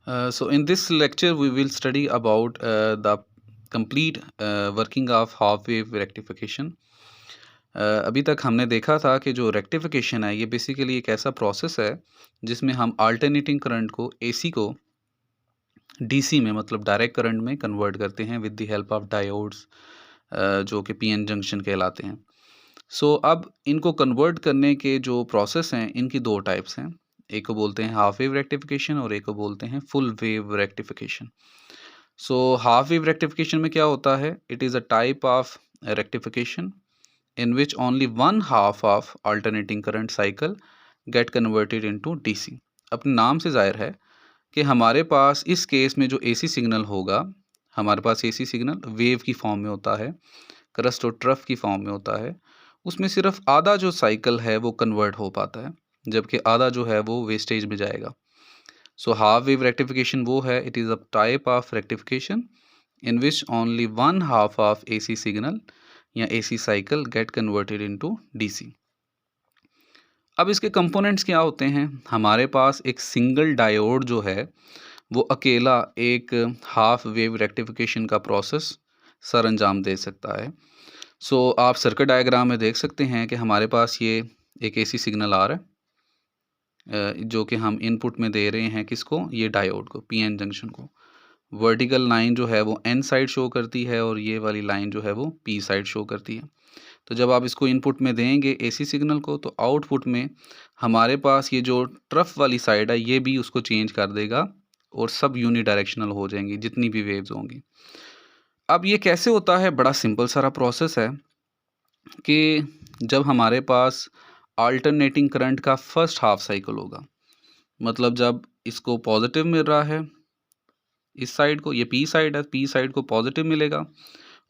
So in this lecture we will study about the complete working of half wave rectification. अभी तक हमने देखा था कि जो रेक्टिफिकेशन है ये बेसिकली एक ऐसा प्रोसेस है जिसमें हम अल्टरनेटिंग करंट को एसी को डीसी में मतलब डायरेक्ट करंट में कन्वर्ट करते हैं with the help of diodes जो कि पीएन जंक्शन कहलाते हैं. सो अब इनको कन्वर्ट करने के जो प्रोसेस हैं इनकी दो टाइप्स हैं. एक को बोलते हैं हाफ वेव रेक्टिफिकेशन और एक को बोलते हैं full wave rectification. So half wave rectification में क्या होता है? It is a type of rectification in which only one half of alternating current cycle get converted into DC. अपने नाम से जाहिर है कि हमारे पास इस केस में जो AC सिग्नल होगा, हमारे पास AC सिग्नल वेव की फॉर्म में होता है, क्रस्ट और ट्रफ की फॉर्म में होता है. उसमें सिर्फ आधा जो साइकिल है वो कन्वर्ट हो पाता है, जबकि आधा जो है वो वेस्टेज में जाएगा. सो हाफ वेव रेक्टिफिकेशन वो है, it is a type of rectification in which only one half of AC signal या AC cycle get converted into DC. अब इसके कंपोनेंट्स क्या होते हैं? हमारे पास एक सिंगल डायोड जो है वो अकेला एक हाफ वेव रेक्टिफिकेशन का प्रोसेस सर अंजाम दे सकता है. सो आप सर्किट डायग्राम में देख सकते हैं कि हमारे पास ये एक AC सिग्नल आ रहा है जो कि हम इनपुट में दे रहे हैं किसको? ये डायोड को, PN जंक्शन को. वर्टिकल लाइन जो है वो N साइड शो करती है और ये वाली लाइन जो है वो P साइड शो करती है. तो जब आप इसको इनपुट में देंगे AC सिग्नल को तो आउटपुट में हमारे पास ये जो ट्रफ वाली साइड है ये भी उसको चेंज कर देगा और सब यूनी डायरेक्शनल हो जाएंगी जितनी भी वेव्स होंगी. अब ये कैसे होता है? बड़ा सिंपल सारा प्रोसेस है कि जब हमारे पास अल्टरनेटिंग करंट का फर्स्ट हाफ साइकिल होगा, मतलब जब इसको पॉजिटिव मिल रहा है इस साइड को, ये P साइड है, P साइड को पॉजिटिव मिलेगा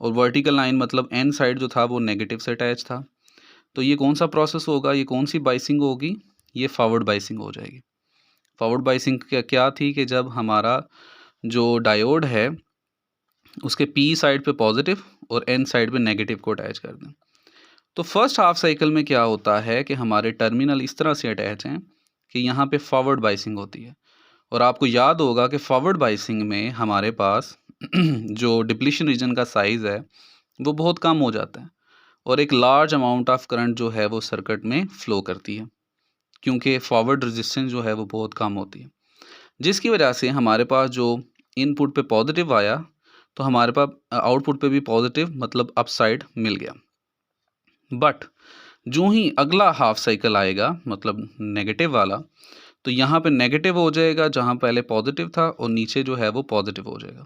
और वर्टिकल लाइन मतलब N साइड जो था वो नेगेटिव से अटैच था. तो ये कौन सा प्रोसेस होगा? ये कौन सी बाइसिंग होगी? ये फॉरवर्ड बाइसिंग हो जाएगी. फॉरवर्ड बाइसिंग क्या थी कि जब हमारा जो डायोड है उसके P साइड पे पॉजिटिव और N साइड पे नेगेटिव को अटैच कर दें. तो फर्स्ट हाफ साइकिल में क्या होता है कि हमारे टर्मिनल इस तरह से अटैच हैं कि यहाँ पे फॉरवर्ड बाइसिंग होती है. और आपको याद होगा कि फॉरवर्ड बाइसिंग में हमारे पास जो डिप्लीशन रीजन का साइज़ है वो बहुत कम हो जाता है और एक लार्ज अमाउंट ऑफ करंट जो है वो सर्किट में फ़्लो करती है क्योंकि फॉरवर्ड रेजिस्टेंस जो है वो बहुत कम होती है, जिसकी वजह से हमारे पास जो इनपुट पे पॉजिटिव आया तो हमारे पास आउटपुट पे भी पॉजिटिव मतलब अपसाइड मिल गया. बट जो ही अगला हाफ साइकिल आएगा मतलब नेगेटिव वाला, तो यहाँ पे नेगेटिव हो जाएगा जहाँ पहले पॉजिटिव था और नीचे जो है वो पॉजिटिव हो जाएगा.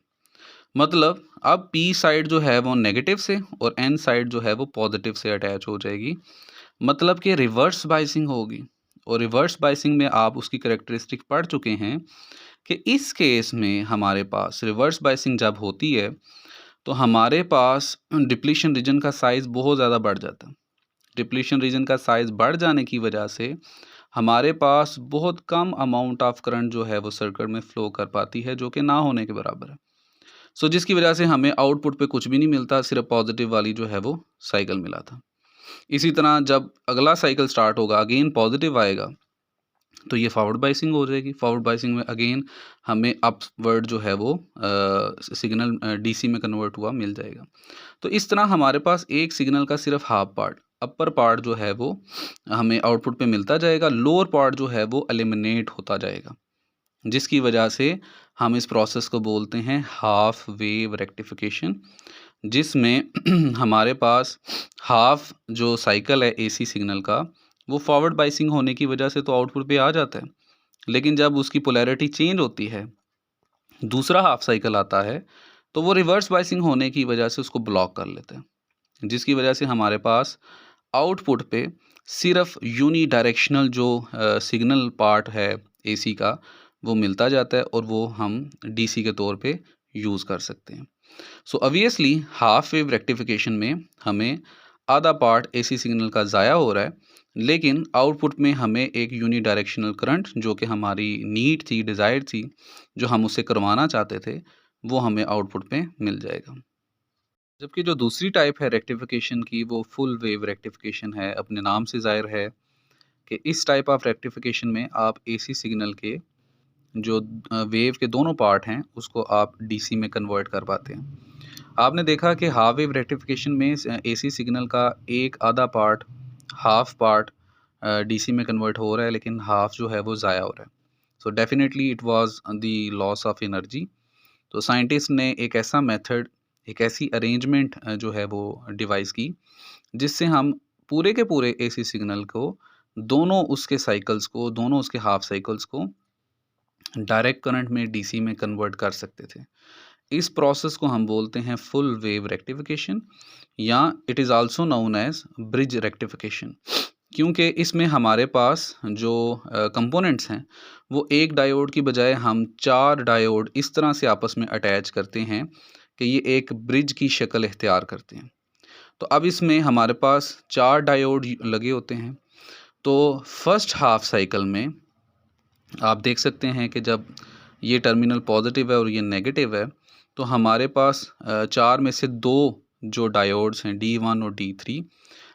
मतलब अब P साइड जो है वो नेगेटिव से और N साइड जो है वो पॉजिटिव से अटैच हो जाएगी. मतलब कि रिवर्स बाइसिंग होगी. और रिवर्स बाइसिंग में आप उसकी करेक्टरिस्टिक पढ़ चुके हैं कि इस केस में हमारे पास रिवर्स बाइसिंग जब होती है तो हमारे पास डिप्लीशन रीजन का साइज़ बहुत ज़्यादा बढ़ जाता है. डिप्लीशन रीजन का साइज़ बढ़ जाने की वजह से हमारे पास बहुत कम अमाउंट ऑफ करंट जो है वो सर्किट में फ़्लो कर पाती है जो कि ना होने के बराबर है. सो जिसकी वजह से हमें आउटपुट पे कुछ भी नहीं मिलता, सिर्फ पॉजिटिव वाली जो है वो साइकिल मिला था. इसी तरह जब अगला साइकिल स्टार्ट होगा अगेन पॉजिटिव आएगा तो ये फॉरवर्ड बाइसिंग हो जाएगी. फॉरवर्ड बाइसिंग में अगेन हमें अपवर्ड जो है वो सिग्नल DC में कन्वर्ट हुआ मिल जाएगा. तो इस तरह हमारे पास एक सिग्नल का सिर्फ हाफ पार्ट, अपर पार्ट जो है वो हमें आउटपुट पे मिलता जाएगा, लोअर पार्ट जो है वो एलिमिनेट होता जाएगा, जिसकी वजह से हम इस प्रोसेस को बोलते हैं हाफ वेव रेक्टिफिकेशन, जिसमें हमारे पास हाफ जो साइकिल है AC सिग्नल का वो फॉरवर्ड बाइसिंग होने की वजह से तो आउटपुट पे आ जाता है, लेकिन जब उसकी पोलैरिटी चेंज होती है, दूसरा हाफ साइकिल आता है, तो वो रिवर्स बाइसिंग होने की वजह से उसको ब्लॉक कर लेते हैं, जिसकी वजह से हमारे पास आउटपुट पे सिर्फ यूनी डायरेक्शनल जो सिग्नल पार्ट है AC का वो मिलता जाता है और वो हम DC के तौर पे यूज़ कर सकते हैं. So obviously half wave rectification में हमें आधा पार्ट AC सिग्नल का ज़ाया हो रहा है, लेकिन आउटपुट में हमें एक यूनी डायरेक्शनल करंट जो कि हमारी नीड थी, डिज़ायर थी, जो हम उससे करवाना चाहते थे, वो हमें आउटपुट पे मिल जाएगा. जबकि जो दूसरी टाइप है रेक्टिफिकेशन की वो फुल वेव रेक्टिफिकेशन है. अपने नाम से ज़ाहिर है कि इस टाइप ऑफ रेक्टिफिकेशन में आप AC सिग्नल के जो वेव के दोनों पार्ट हैं उसको आप डीसी में कन्वर्ट कर पाते हैं। आपने देखा कि हाफ वेव रेक्टिफिकेशन में एसी सिग्नल का एक आधा पार्ट, हाफ पार्ट डीसी में कन्वर्ट हो रहा है, लेकिन हाफ जो है वो ज़ाया हो रहा है। So definitely it was the loss of energy. तो साइंटिस्ट ने एक ऐसा मेथड, एक ऐसी अरेंजमेंट जो है वो डिवाइस की, जिससे हम पूरे के पूरे एसी सिग्नल को, दोनों उसके साइकिल्स को, दोनों उसके हाफ साइकिल्स को डायरेक्ट करंट में डीसी में कन्वर्ट कर सकते थे। इस प्रोसेस को हम बोलते हैं फुल वेव रेक्टिफिकेशन, या it is also known as bridge rectification, क्योंकि इसमें हमारे पास जो कंपोनेंट्स हैं वो एक डायोड की बजाय हम 4 डायोड इस तरह से आपस में अटैच करते हैं कि ये एक ब्रिज की शक्ल इख्तियार करते हैं। तो अब इसमें हमारे पास 4 डायोड लगे होते हैं। तो फर्स्ट हाफ साइकिल में आप देख सकते हैं कि जब ये टर्मिनल पॉजिटिव है और ये नेगेटिव है, तो हमारे पास 4 में से 2 जो डायोड्स हैं D1 और D3,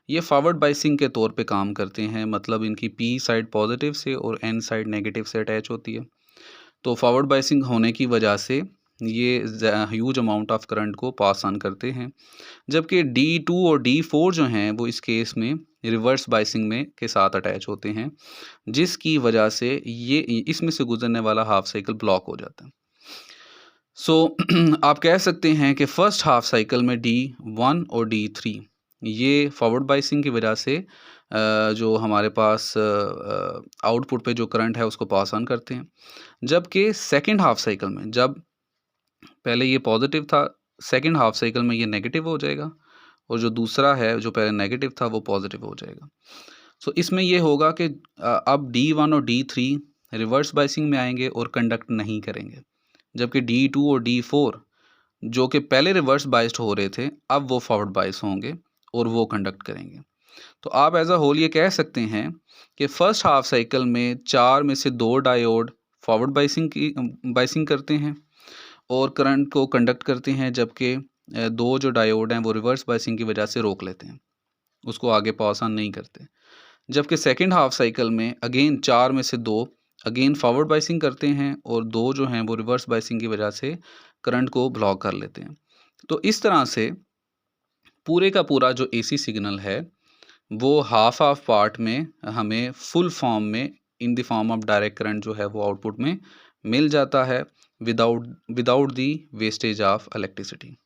ये फॉरवर्ड बाइसिंग के तौर पे काम करते हैं। मतलब इनकी P साइड पॉजिटिव से और N साइड नेगेटिव से अटैच होती है। तो फॉरवर्ड बाइसिंग होने की वजह से ये ह्यूज अमाउंट ऑफ करंट को पास ऑन करते हैं, जबकि D2 और D4 जो हैं वो इस केस में रिवर्स बाइसिंग में के साथ अटैच होते हैं, जिसकी वजह से ये इसमें से गुजरने वाला हाफ साइकिल ब्लॉक हो जाता है। सो आप कह सकते हैं कि फर्स्ट हाफ साइकिल में D1 और D3 ये फॉरवर्ड बाइसिंग की वजह से जो हमारे पास आउटपुट पे जो करंट है उसको पास ऑन करते हैं, जबकि सेकंड हाफ साइकिल में, जब पहले ये पॉजिटिव था, सेकंड हाफ साइकिल में ये नेगेटिव हो जाएगा, और जो दूसरा है जो पहले नेगेटिव था वो पॉजिटिव हो जाएगा। सो इसमें ये होगा कि अब D1 और D3 रिवर्स बाइसिंग में आएंगे और कंडक्ट नहीं करेंगे, जबकि D2 और D4 जो कि पहले रिवर्स बाइस्ड हो रहे थे, अब वो फॉरवर्ड बाइस होंगे और वो कंडक्ट करेंगे। तो आप एज अ होल ये कह सकते हैं कि फर्स्ट हाफ साइकिल में 4 में से 2 डायोड फॉरवर्ड बाइसिंग करते हैं और करंट को कंडक्ट करते हैं, जबकि 2 जो डायोड हैं वो रिवर्स बाइसिंग की वजह से रोक लेते हैं, उसको आगे पास ऑन नहीं करते। जबकि सेकंड हाफ साइकिल में अगेन 4 में से 2 अगेन फॉरवर्ड बाइसिंग करते हैं और 2 जो हैं वो रिवर्स बाइसिंग की वजह से करंट को ब्लॉक कर लेते हैं। तो इस तरह से पूरे का पूरा जो एसी सिग्नल है वो हाफ हाफ पार्ट में हमें फुल फॉर्म में in the form of direct current जो है वो आउटपुट में मिल जाता है, without the wastage of electricity.